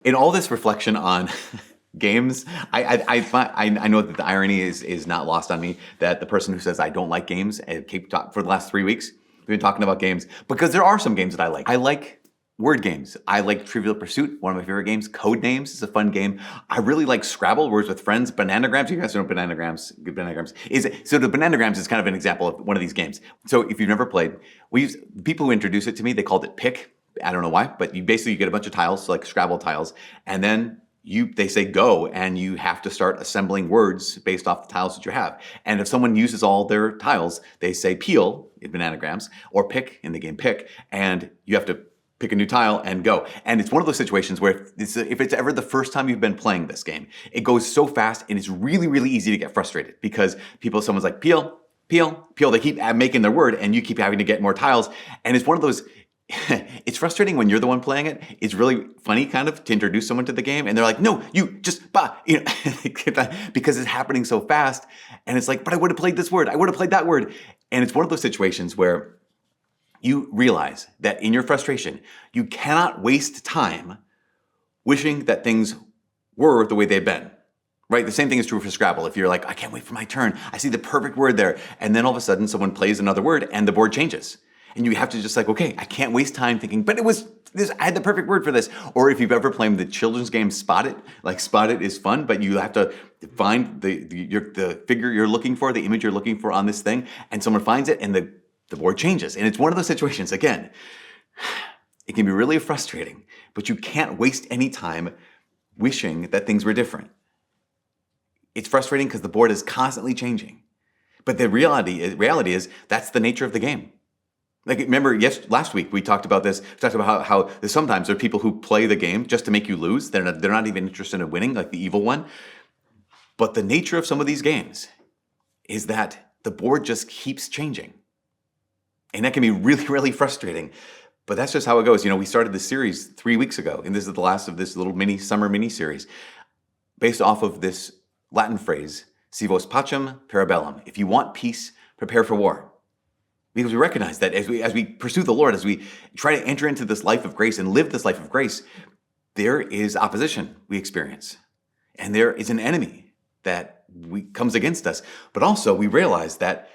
In all this reflection on games, I know that the irony is not lost on me that the person who says I don't like games and keep talk for the last 3 weeks, we've been talking about games because there are some games that I like. I like word games. I like Trivial Pursuit, one of my favorite games. Code Names is a fun game. I really like Scrabble, words with friends. Bananagrams, you guys know Bananagrams. Bananagrams so the Bananagrams is kind of an example of one of these games. So if you've never played, people who introduced it to me, they called it Pick. I don't know why, but you get a bunch of tiles, like Scrabble tiles, and then they say go, and you have to start assembling words based off the tiles that you have. And if someone uses all their tiles, they say peel in Bananagrams or pick in the game Pick, and you have to pick a new tile and go. And it's one of those situations where if it's ever the first time you've been playing this game, it goes so fast and it's really, really easy to get frustrated because someone's like peel, peel, peel. They keep making their word and you keep having to get more tiles. And it's one of those, it's frustrating when you're the one playing it. It's really funny kind of to introduce someone to the game and they're like, no, you just, because it's happening so fast. And it's like, but I would have played this word. I would have played that word. And it's one of those situations where you realize that in your frustration, you cannot waste time wishing that things were the way they've been. Right? The same thing is true for Scrabble. If you're like, I can't wait for my turn. I see the perfect word there. And then all of a sudden someone plays another word and the board changes. And you have to just like, okay, I can't waste time thinking, but it was this, I had the perfect word for this. Or if you've ever played the children's game Spot It, like Spot It is fun, but you have to find the figure you're looking for, the image you're looking for on this thing, and someone finds it and the board changes. And it's one of those situations, again, it can be really frustrating, but you can't waste any time wishing that things were different. It's frustrating because the board is constantly changing. But the reality is that's the nature of the game. Like, remember, last week we talked about this. We talked about how sometimes there are people who play the game just to make you lose. They're not even interested in winning, like the evil one. But the nature of some of these games is that the board just keeps changing. And that can be really, really frustrating. But that's just how it goes. We started this series 3 weeks ago, and this is the last of this little summer mini series based off of this Latin phrase, Si vos pacem, parabellum. If you want peace, prepare for war. Because we recognize that as we pursue the Lord, as we try to enter into this life of grace and live this life of grace, there is opposition we experience. And there is an enemy that comes against us. But also we realize that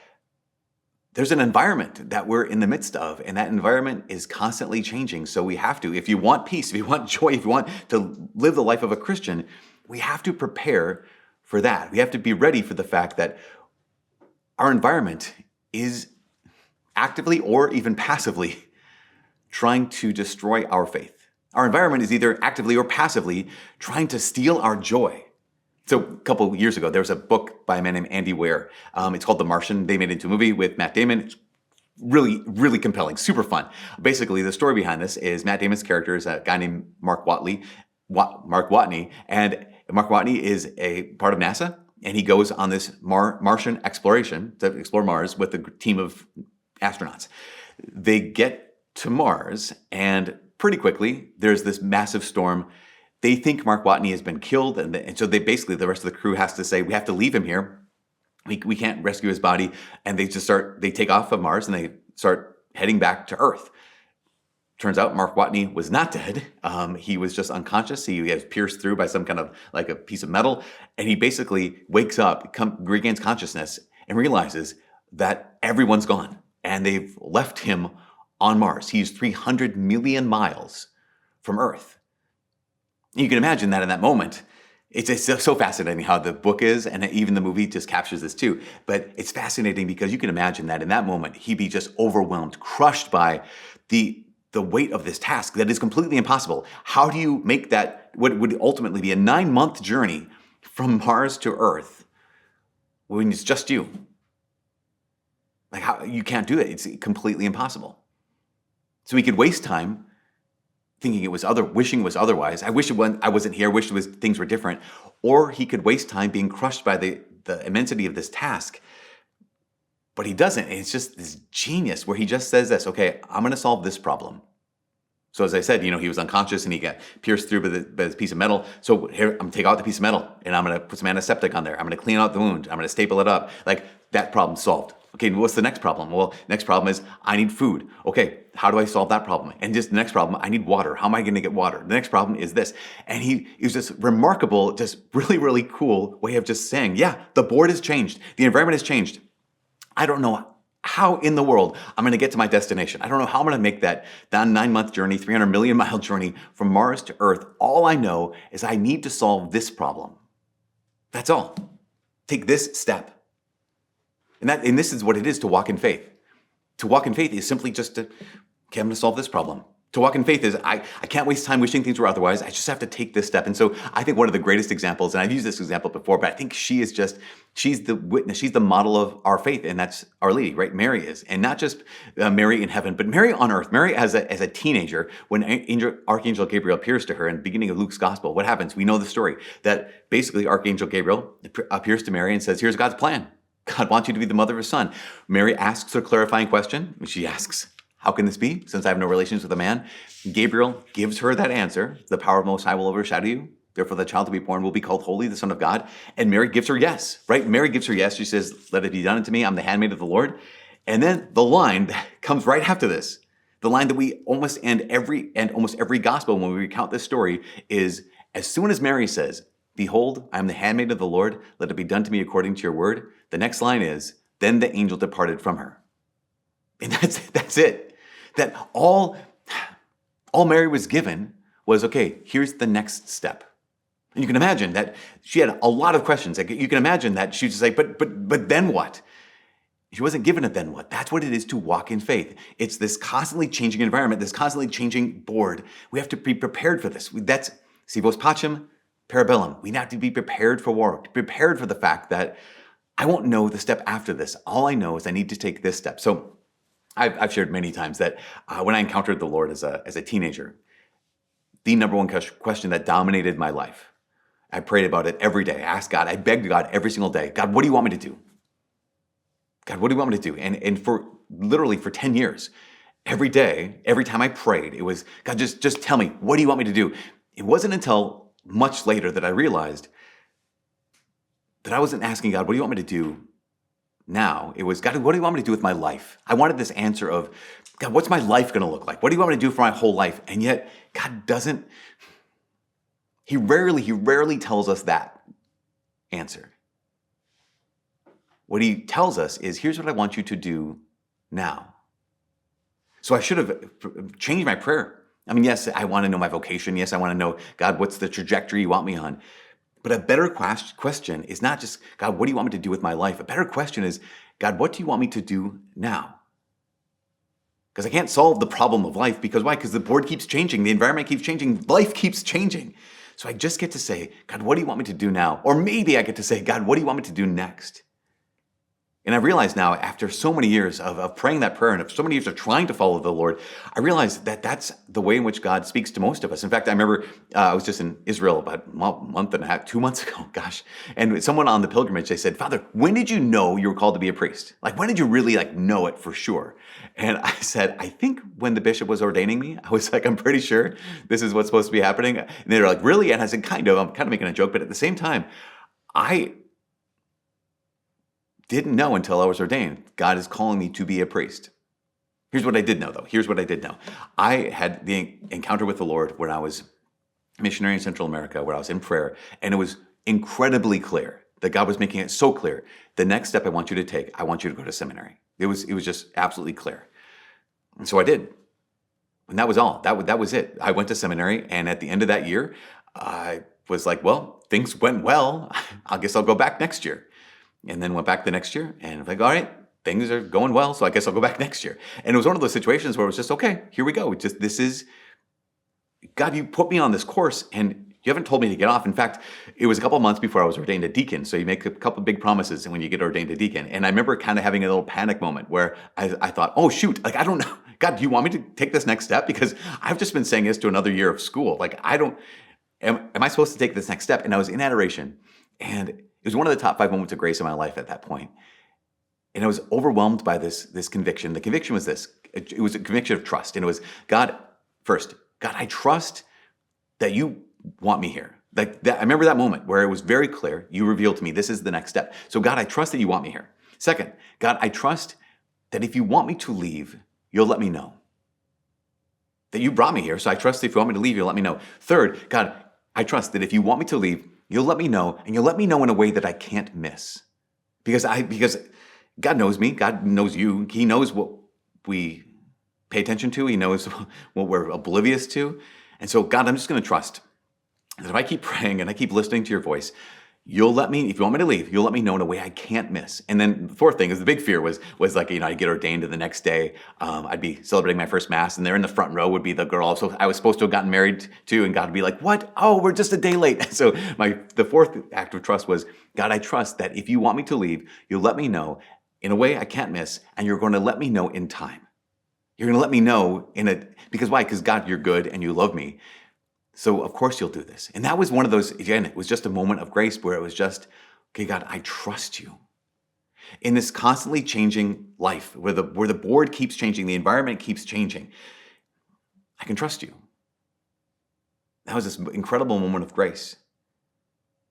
there's an environment that we're in the midst of, and that environment is constantly changing. So we have to, if you want peace, if you want joy, if you want to live the life of a Christian, we have to prepare for that. We have to be ready for the fact that our environment is actively or even passively trying to destroy our faith. Our environment is either actively or passively trying to steal our joy. So a couple of years ago, there was a book by a man named Andy Weir. It's called The Martian. They made it into a movie with Matt Damon. It's really, really compelling, super fun. Basically, the story behind this is Matt Damon's character is a guy named Mark Watney, and Mark Watney is a part of NASA, and he goes on this Martian exploration to explore Mars with a team of astronauts. They get to Mars, and pretty quickly, there's this massive storm. They think Mark Watney has been killed, and so the rest of the crew has to say, we have to leave him here. We can't rescue his body. And they take off of Mars and they start heading back to Earth. Turns out Mark Watney was not dead. He was just unconscious. He was pierced through by some kind of like a piece of metal. And he basically wakes up, regains consciousness, and realizes that everyone's gone. And they've left him on Mars. He's 300 million miles from Earth. You can imagine that in that moment. It's so fascinating how the book is, and even the movie just captures this too. But it's fascinating because you can imagine that in that moment, he'd be just overwhelmed, crushed by the weight of this task that is completely impossible. How do you make that what would ultimately be a 9-month journey from Mars to Earth when it's just you? Like, how you can't do it. It's completely impossible. So he could waste time thinking wishing it was otherwise. I wish I wasn't here. I wish things were different. Or he could waste time being crushed by the immensity of this task. But he doesn't. And it's just this genius where he just says this, okay, I'm going to solve this problem. So as I said, he was unconscious and he got pierced through by this piece of metal. So here, I'm going to take out the piece of metal and I'm going to put some antiseptic on there. I'm going to clean out the wound. I'm going to staple it up. Like, that problem solved. Okay, what's the next problem? Well, next problem is I need food. Okay, how do I solve that problem? And just the next problem, I need water. How am I going to get water? The next problem is this. And he was just remarkable, just really, really cool way of just saying, yeah, the board has changed. The environment has changed. I don't know how in the world I'm going to get to my destination. I don't know how I'm going to make that 9-month journey, 300 million mile journey from Mars to Earth. All I know is I need to solve this problem. That's all. Take this step. And this is what it is to walk in faith. To walk in faith is simply just to, okay, I'm going to solve this problem. To walk in faith is I can't waste time wishing things were otherwise. I just have to take this step. And so I think one of the greatest examples, and I've used this example before, but I think she's the witness, she's the model of our faith, and that's Our Lady, right? Mary is. And not just Mary in heaven, but Mary on earth. Mary as a teenager, when Archangel Gabriel appears to her in the beginning of Luke's gospel, what happens? We know the story, that basically Archangel Gabriel appears to Mary and says, here's God's plan. God wants you to be the mother of his son. Mary asks her clarifying question. She asks, how can this be, since I have no relations with a man? Gabriel gives her that answer. The power of Most High will overshadow you. Therefore, the child to be born will be called Holy, the Son of God. And Mary gives her yes, right? Mary gives her yes. She says, let it be done unto me. I'm the handmaid of the Lord. And then the line that comes right after this, the line that we almost end almost every gospel when we recount this story is, as soon as Mary says, behold, I am the handmaid of the Lord. Let it be done to me according to your word. The next line is, then the angel departed from her. And that's it. That all Mary was given was, okay, here's the next step. And you can imagine that she had a lot of questions. Like, you can imagine that she was just like, but then what? She wasn't given a then what. That's what it is to walk in faith. It's this constantly changing environment, this constantly changing board. We have to be prepared for this. That's si vos pacem, Parabellum. We have to be prepared for war, prepared for the fact that I won't know the step after this. All I know is I need to take this step. So I've shared many times that when I encountered the Lord as a teenager, the number one question that dominated my life, I prayed about it every day. I asked God, I begged God every single day, God, what do you want me to do? God, what do you want me to do? And for literally for 10 years, every day, every time I prayed, it was, God, just tell me, what do you want me to do? It wasn't until much later that I realized that I wasn't asking God, what do you want me to do now? It was, God, what do you want me to do with my life? I wanted this answer of, God, what's my life going to look like? What do you want me to do for my whole life? And yet, God doesn't, He rarely tells us that answer. What He tells us is, here's what I want you to do now. So I should have changed my prayer. I mean, yes, I want to know my vocation. Yes, I want to know, God, what's the trajectory you want me on? But a better question is not just, God, what do you want me to do with my life? A better question is, God, what do you want me to do now? Because I can't solve the problem of life. Because why? Because the board keeps changing. The environment keeps changing. Life keeps changing. So I just get to say, God, what do you want me to do now? Or maybe I get to say, God, what do you want me to do next? And I realize now, after so many years of praying that prayer and so many years of trying to follow the Lord, I realize that that's the way in which God speaks to most of us. In fact, I remember I was just in Israel about a month and a half, 2 months ago, gosh. And someone on the pilgrimage, they said, Father, when did you know you were called to be a priest? Like, when did you really know it for sure? And I said, I think when the bishop was ordaining me, I was like, I'm pretty sure this is what's supposed to be happening. And they were like, really? And I said, I'm kind of making a joke, but at the same time, I didn't know until I was ordained. God is calling me to be a priest. Here's what I did know, though. Here's what I did know. I had the encounter with the Lord when I was a missionary in Central America, where I was in prayer, and it was incredibly clear that God was making it so clear. The next step I want you to take, I want you to go to seminary. It was just absolutely clear. And so I did. And that was all. That was it. I went to seminary, and at the end of that year, I was like, well, things went well. I guess I'll go back next year. And then went back the next year, and I'm like, all right, things are going well, so I guess I'll go back next year. And it was one of those situations where it was just, okay, here we go. This is, God, you put me on this course, and you haven't told me to get off. In fact, it was a couple of months before I was ordained a deacon, so you make a couple of big promises when you get ordained a deacon. And I remember kind of having a little panic moment where I thought, oh, shoot, I don't know. God, do you want me to take this next step? Because I've just been saying yes to another year of school. Am I supposed to take this next step? And I was in adoration, and it was one of the top 5 moments of grace in my life at that point. And I was overwhelmed by this conviction. The conviction was this. It was a conviction of trust. And it was, God, first, God, I trust that you want me here. Like that, I remember that moment where it was very clear. You revealed to me, this is the next step. So God, I trust that you want me here. Second, God, I trust that if you want me to leave, you'll let me know. That you brought me here, so I trust that if you want me to leave, you'll let me know. Third, God, I trust that if you want me to leave, you'll let me know, and you'll let me know in a way that I can't miss. Because God knows me, God knows you, He knows what we pay attention to, He knows what we're oblivious to. And so, God, I'm just going to trust that if I keep praying and I keep listening to your voice, you'll let me, if you want me to leave, you'll let me know in a way I can't miss. And then the fourth thing is the big fear was like, I'd get ordained the next day. I'd be celebrating my first mass, and there in the front row would be the girl I was supposed to have gotten married to, and God would be like, what? Oh, we're just a day late. So the fourth act of trust was, God, I trust that if you want me to leave, you'll let me know in a way I can't miss, and you're going to let me know in time. You're going to let me know because why? Because God, you're good and you love me. So of course you'll do this. And that was one of those, again, it was just a moment of grace where it was just, okay, God, I trust you. In this constantly changing life, where the board keeps changing, the environment keeps changing, I can trust you. That was this incredible moment of grace.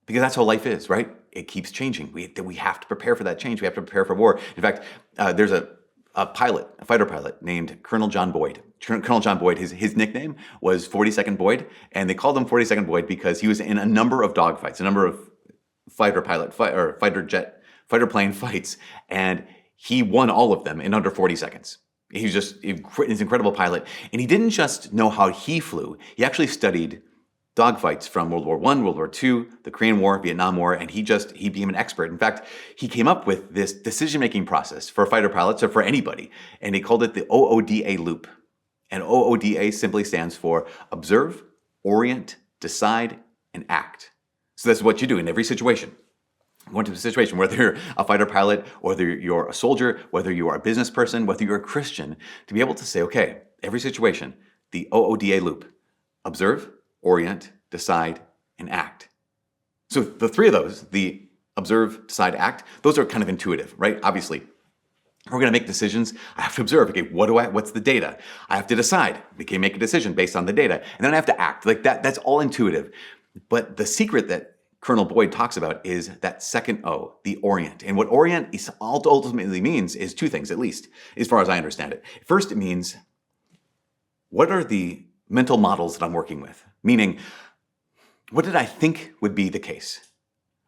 Because that's how life is, right? It keeps changing. We have to prepare for that change. We have to prepare for war. In fact, there's a fighter pilot named Colonel John Boyd. Colonel John Boyd, his nickname was 42nd Boyd, and they called him 42nd Boyd because he was in a number of dogfights, a number of fighter plane fights, and he won all of them in under 40 seconds. He's an incredible pilot, and he didn't just know how he flew. He actually studied dogfights from World War I, World War II, the Korean War, Vietnam War, and he became an expert. In fact, he came up with this decision-making process for fighter pilots or for anybody, and he called it the OODA loop. And OODA simply stands for observe, orient, decide, and act. So that's what you do in every situation. Go into a situation, whether you're a fighter pilot, whether you're a soldier, whether you are a business person, whether you're a Christian, to be able to say, okay, every situation, the OODA loop, observe, orient, decide, and act. So the three of those, the observe, decide, act, those are kind of intuitive, right? Obviously, if we're going to make decisions, I have to observe, okay, what's the data? I have to decide, okay, make a decision based on the data, and then I have to act. Like that's all intuitive. But the secret that Colonel Boyd talks about is that second O, the orient. And what orient ultimately means is two things, at least, as far as I understand it. First, it means, what are the mental models that I'm working with? Meaning, what did I think would be the case?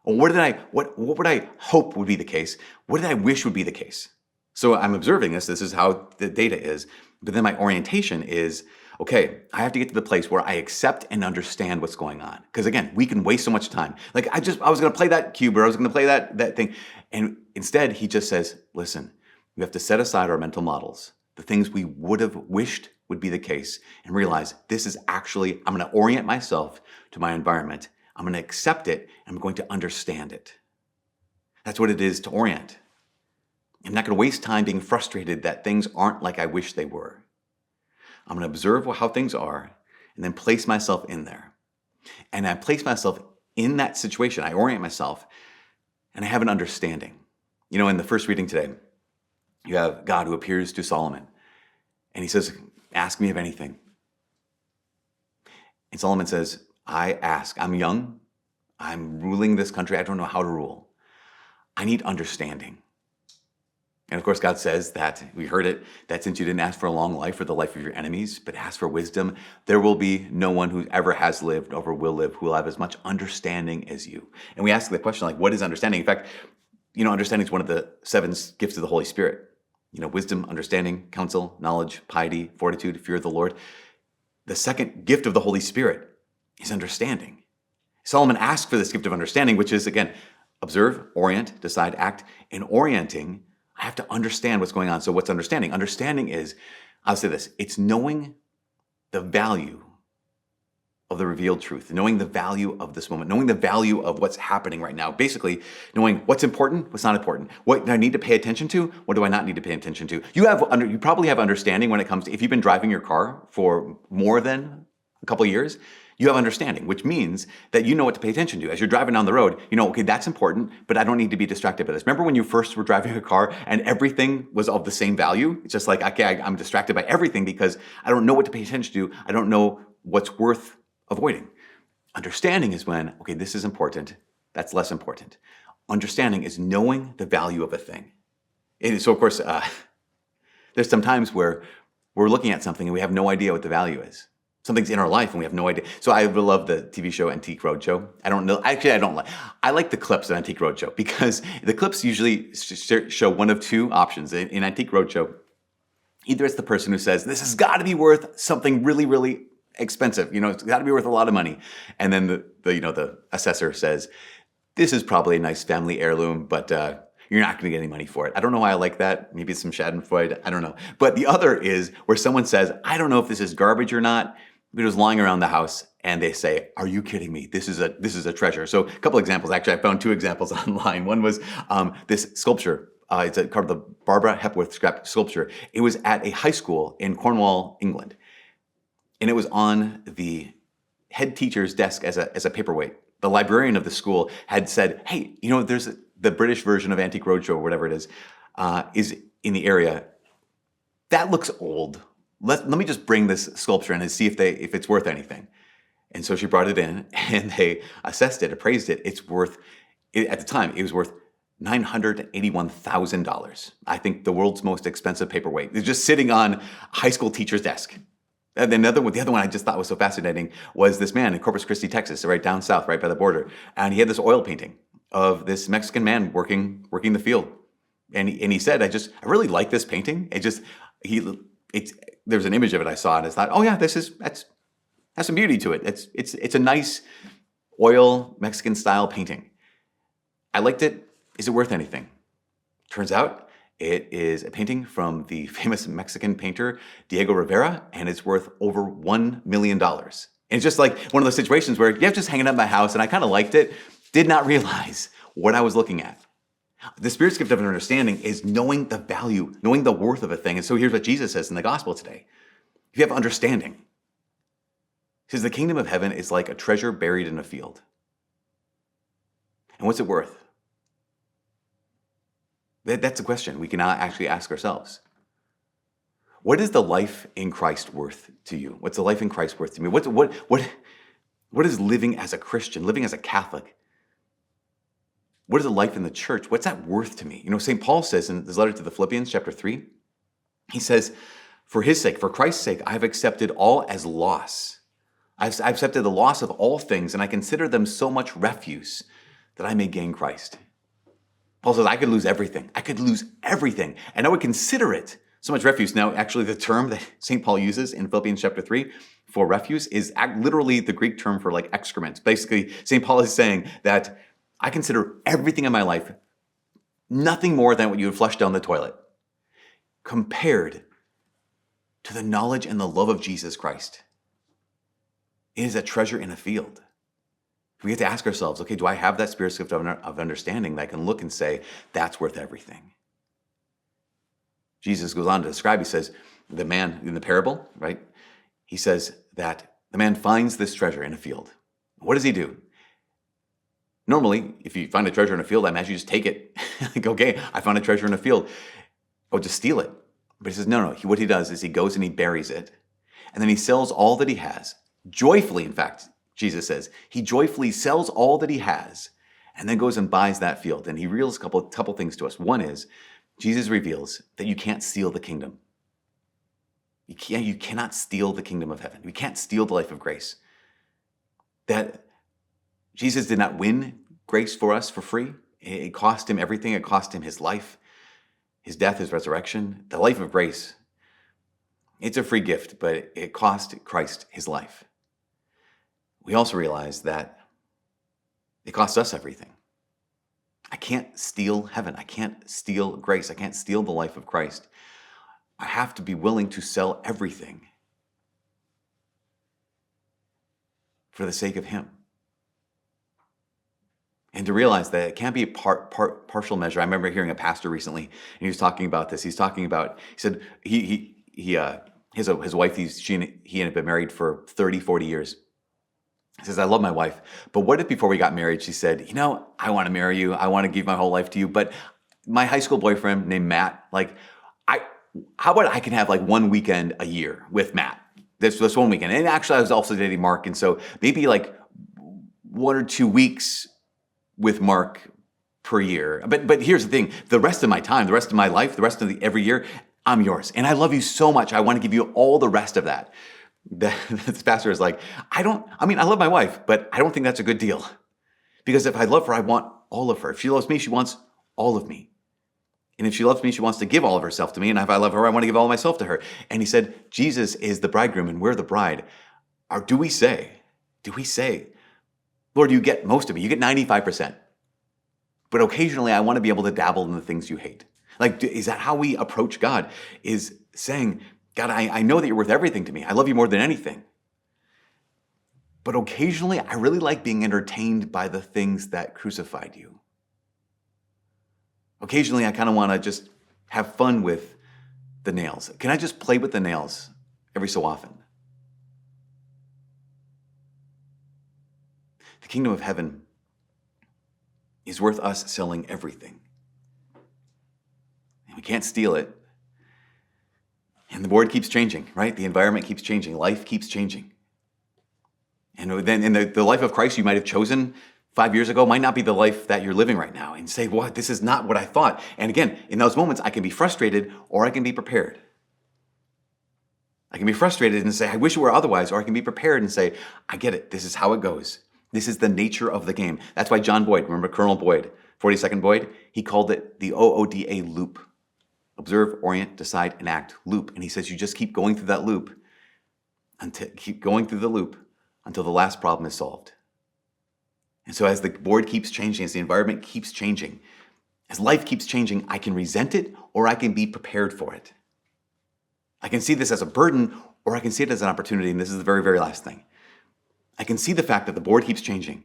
Or what would I hope would be the case? What did I wish would be the case? So I'm observing this is how the data is, but then my orientation is, okay, I have to get to the place where I accept and understand what's going on. Because again, we can waste so much time. Like I was gonna play that cube, or I was gonna play that thing. And instead he just says, listen, we have to set aside our mental models, the things we would have wished would be the case, and realize this is actually, I'm gonna orient myself to my environment. I'm gonna accept it, and I'm going to understand it. That's what it is to orient. I'm not going to waste time being frustrated that things aren't like I wish they were. I'm going to observe how things are and then place myself in there. And I place myself in that situation. I orient myself and I have an understanding. In the first reading today, you have God who appears to Solomon and he says, ask me of anything. And Solomon says, I ask. I'm young. I'm ruling this country. I don't know how to rule. I need understanding. And of course, God says that, we heard it, that since you didn't ask for a long life or the life of your enemies, but ask for wisdom, there will be no one who ever has lived or will live who will have as much understanding as you. And we ask the question, what is understanding? In fact, understanding is one of the 7 gifts of the Holy Spirit. Wisdom, understanding, counsel, knowledge, piety, fortitude, fear of the Lord. The second gift of the Holy Spirit is understanding. Solomon asked for this gift of understanding, which is, again, observe, orient, decide, act. In orienting, I have to understand what's going on. So what's understanding? Understanding is, I'll say this, it's knowing the value of the revealed truth, knowing the value of this moment, knowing the value of what's happening right now. Basically, knowing what's important, what's not important. What do I need to pay attention to? What do I not need to pay attention to? You probably have understanding when it comes to, if you've been driving your car for more than a couple of years, you have understanding, which means that you know what to pay attention to. As you're driving down the road, okay, that's important, but I don't need to be distracted by this. Remember when you first were driving a car and everything was of the same value? It's just like, okay, I'm distracted by everything because I don't know what to pay attention to. I don't know what's worth avoiding. Understanding is when, okay, this is important, that's less important. Understanding is knowing the value of a thing. And so, of course, there's some times where we're looking at something and we have no idea what the value is. Something's in our life and we have no idea. So I love the TV show Antique Roadshow. I don't know. Actually, I don't like. I like the clips of Antique Roadshow because the clips usually show one of two options. In Antique Roadshow, either it's the person who says, this has got to be worth something really, really expensive. It's got to be worth a lot of money. And then the assessor says, this is probably a nice family heirloom, but you're not going to get any money for it. I don't know why I like that. Maybe it's some Schadenfreude. I don't know. But the other is where someone says, I don't know if this is garbage or not, but it was lying around the house, and they say, are you kidding me? This is a treasure. So a couple examples. Actually, I found two examples online. One was this sculpture. It's called the Barbara Hepworth sculpture. It was at a high school in Cornwall, England. And it was on the head teacher's desk as a paperweight. The librarian of the school had said, hey, there's the British version of Antique Roadshow or whatever it is in the area. That looks old. Let me just bring this sculpture in and see if it's worth anything. And so she brought it in and they assessed it, appraised it. At the time, it was worth $981,000. I think the world's most expensive paperweight. It's just sitting on a high school teacher's desk. And then the other one I just thought was so fascinating was this man in Corpus Christi, Texas, right down south, right by the border. And he had this oil painting of this Mexican man working the field. And he said, I really like this painting. There's an image of it I saw and I thought, oh yeah, that's some beauty to it. It's a nice oil Mexican style painting. I liked it. Is it worth anything? Turns out it is a painting from the famous Mexican painter Diego Rivera, and it's worth over $1 million. And it's just like one of those situations where just hanging up my house, and I kind of liked it, did not realize what I was looking at. The Spirit's gift of understanding is knowing the value, knowing the worth of a thing. And so here's what Jesus says in the gospel today. If you have understanding, he says the kingdom of heaven is like a treasure buried in a field. And what's it worth? That's a question we can now actually ask ourselves. What is the life in Christ worth to you? What's the life in Christ worth to me? What is living as a Christian, living as a Catholic? What is a life in the church? What's that worth to me? St. Paul says in his letter to the Philippians, chapter 3, he says, for his sake, for Christ's sake, I have accepted all as loss. I've accepted the loss of all things, and I consider them so much refuse that I may gain Christ. Paul says, I could lose everything. I could lose everything. And I would consider it so much refuse. Now, actually, the term that St. Paul uses in Philippians chapter 3 for refuse is literally the Greek term for like excrement. Basically, St. Paul is saying that I consider everything in my life nothing more than what you would flush down the toilet compared to the knowledge and the love of Jesus Christ. It is a treasure in a field. We have to ask ourselves, okay, do I have that Spirit's gift of understanding that I can look and say, that's worth everything? Jesus goes on to describe, he says, the man in the parable, right? He says that the man finds this treasure in a field. What does he do? Normally, if you find a treasure in a field, I imagine you just take it. Like, okay, I found a treasure in a field. Oh, just steal it. But he says, no. What he does is he goes and he buries it. And then he sells all that he has. Joyfully, in fact, Jesus says, he joyfully sells all that he has and then goes and buys that field. And he reveals a couple things to us. One is, Jesus reveals that you can't steal the kingdom. You cannot steal the kingdom of heaven. You can't steal the life of grace. That Jesus did not win grace for us for free. It cost him everything. It cost him his life, his death, his resurrection. The life of grace, it's a free gift, but it cost Christ his life. We also realize that it costs us everything. I can't steal heaven. I can't steal grace. I can't steal the life of Christ. I have to be willing to sell everything for the sake of him. And to realize that it can't be a partial measure. I remember hearing a pastor recently, and he was talking about this. He said his wife, he had been married for 30, 40 years. He says, I love my wife, but what if before we got married, she said, I want to marry you. I want to give my whole life to you. But my high school boyfriend named Matt, how about I can have like one weekend a year with Matt? This one weekend. And actually I was also dating Mark. And so maybe like 1 or 2 weeks with Mark per year. But here's the thing, the rest of my time, the rest of my life, the rest of every year, I'm yours. And I love you so much. I want to give you all the rest of that. This pastor is like, I love my wife, but I don't think that's a good deal. Because if I love her, I want all of her. If she loves me, she wants all of me. And if she loves me, she wants to give all of herself to me. And if I love her, I want to give all of myself to her. And he said, Jesus is the bridegroom and we're the bride. Or do we say, Lord, you get most of me. You get 95%. But occasionally I want to be able to dabble in the things you hate. Like, is that how we approach God? Is saying, God, I know that you're worth everything to me. I love you more than anything. But occasionally I really like being entertained by the things that crucified you. Occasionally I kind of want to just have fun with the nails. Can I just play with the nails every so often? The kingdom of heaven is worth us selling everything. And we can't steal it. And the board keeps changing, right? The environment keeps changing. Life keeps changing. And then in the life of Christ you might have chosen 5 years ago might not be the life that you're living right now. And say, what? This is not what I thought. And again, in those moments, I can be frustrated or I can be prepared. I can be frustrated and say, I wish it were otherwise. Or I can be prepared and say, I get it. This is how it goes. This is the nature of the game. That's why John Boyd, remember Colonel Boyd, 42nd Boyd? He called it the OODA loop. Observe, orient, decide, and act loop. And he says you just keep going through that loop, until the last problem is solved. And so as the board keeps changing, as the environment keeps changing, as life keeps changing, I can resent it or I can be prepared for it. I can see this as a burden or I can see it as an opportunity. And this is the very, very last thing. I can see the fact that the board keeps changing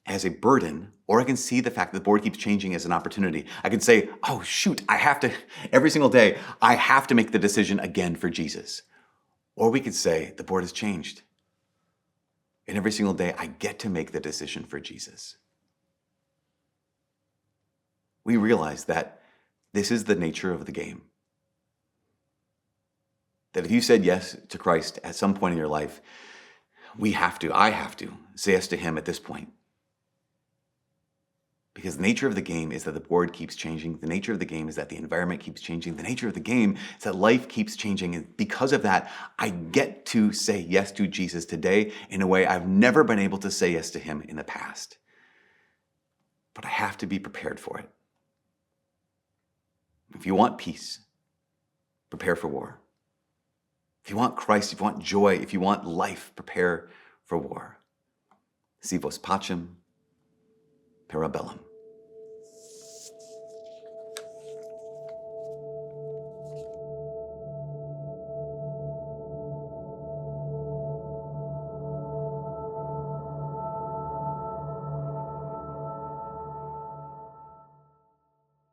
as a burden, or I can see the fact that the board keeps changing as an opportunity. I can say, oh shoot, every single day, I have to make the decision again for Jesus. Or we could say, the board has changed. And every single day, I get to make the decision for Jesus. We realize that this is the nature of the game. That if you said yes to Christ at some point in your life, I have to say yes to him at this point. Because the nature of the game is that the board keeps changing. The nature of the game is that the environment keeps changing. The nature of the game is that life keeps changing. And because of that, I get to say yes to Jesus today in a way I've never been able to say yes to him in the past. But I have to be prepared for it. If you want peace, prepare for war. If you want Christ, if you want joy, if you want life, prepare for war. Si vos pacem, Parabellum.